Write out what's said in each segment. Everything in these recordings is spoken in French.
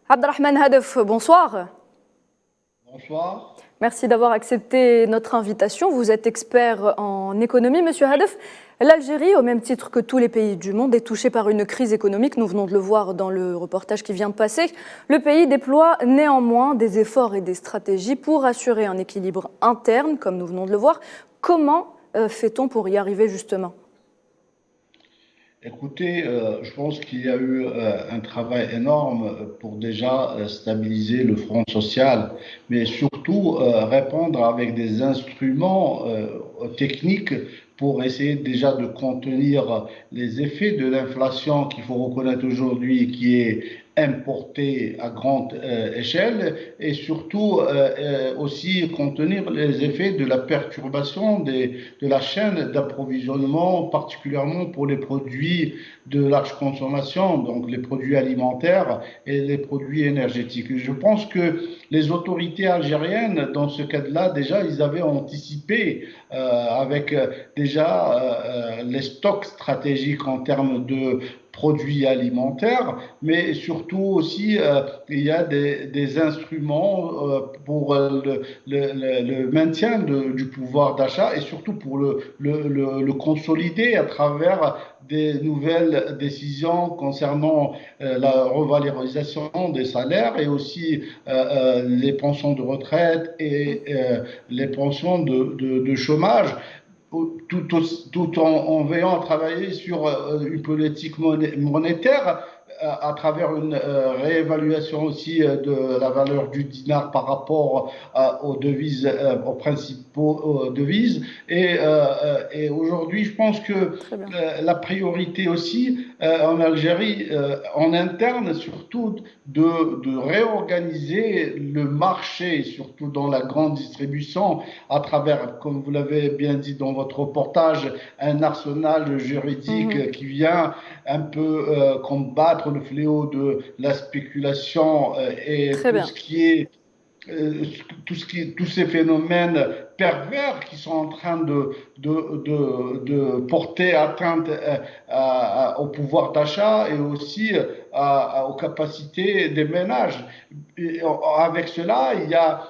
Abdelrahman Hadef, bonsoir. Bonsoir. Merci d'avoir accepté notre invitation. Vous êtes expert en économie, Monsieur Hadef. L'Algérie, au même titre que tous les pays du monde, est touchée par une crise économique. Nous venons de le voir dans le reportage qui vient de passer. Le pays déploie néanmoins des efforts et des stratégies pour assurer un équilibre interne, comme nous venons de le voir. Comment fait-on pour y arriver justement ? Écoutez, je pense qu'il y a eu un travail énorme pour déjà stabiliser le front social, mais surtout répondre avec des instruments techniques pour essayer déjà de contenir les effets de l'inflation qu'il faut reconnaître aujourd'hui, qui est importée à grande échelle, et surtout aussi contenir les effets de la perturbation de la chaîne d'approvisionnement, particulièrement pour les produits de large consommation, donc les produits alimentaires et les produits énergétiques. Je pense que les autorités algériennes, dans ce cadre-là, déjà, ils avaient anticipé avec déjà les stocks stratégiques en termes de produits alimentaires, mais surtout aussi il y a des instruments pour le maintien du pouvoir d'achat et surtout pour le consolider à travers des nouvelles décisions concernant la revalorisation des salaires et aussi les pensions de retraite et les pensions de chômage tout en veillant à travailler sur une politique monétaire à travers une réévaluation aussi de la valeur du dinar par rapport aux devises, aux principaux devises. Et aujourd'hui, je pense que la priorité aussi en Algérie, en interne, surtout de réorganiser le marché, surtout dans la grande distribution, à travers, comme vous l'avez bien dit dans votre reportage, un arsenal juridique qui vient un peu combattre le fléau de la spéculation et ce qui est tous ces phénomènes pervers qui sont en train de porter atteinte au pouvoir d'achat et aussi aux capacités des ménages. Et avec cela, il y a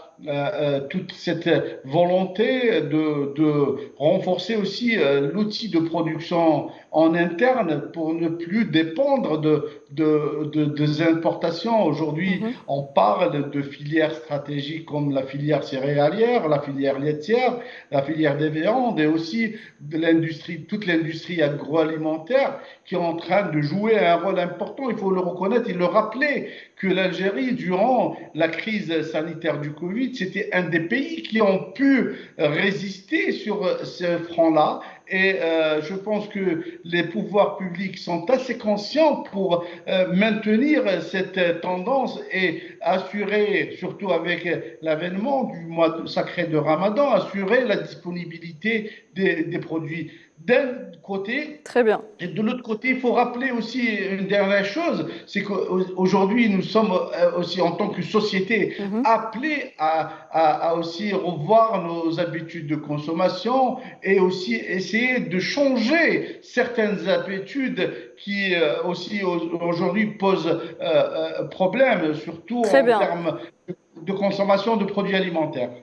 toute cette volonté de renforcer aussi l'outil de production en interne pour ne plus dépendre des importations. Aujourd'hui, on parle de filières stratégiques comme la filière céréalière, la filière laitière, la filière des viandes et aussi de l'industrie, toute l'industrie agroalimentaire qui est en train de jouer un rôle important. Il faut le reconnaître et le rappeler que l'Algérie, durant la crise sanitaire du Covid, c'était un des pays qui ont pu résister sur ce front-là. Et je pense que les pouvoirs publics sont assez conscients pour maintenir cette tendance et assurer, surtout avec l'avènement du mois sacré de Ramadan, assurer la disponibilité des produits. D'un côté, très bien. Et de l'autre côté, il faut rappeler aussi une dernière chose, c'est qu'aujourd'hui, nous sommes aussi en tant que société appelés à aussi revoir nos habitudes de consommation et aussi essayer de changer certaines habitudes qui aussi aujourd'hui posent problème, surtout en termes de consommation de produits alimentaires.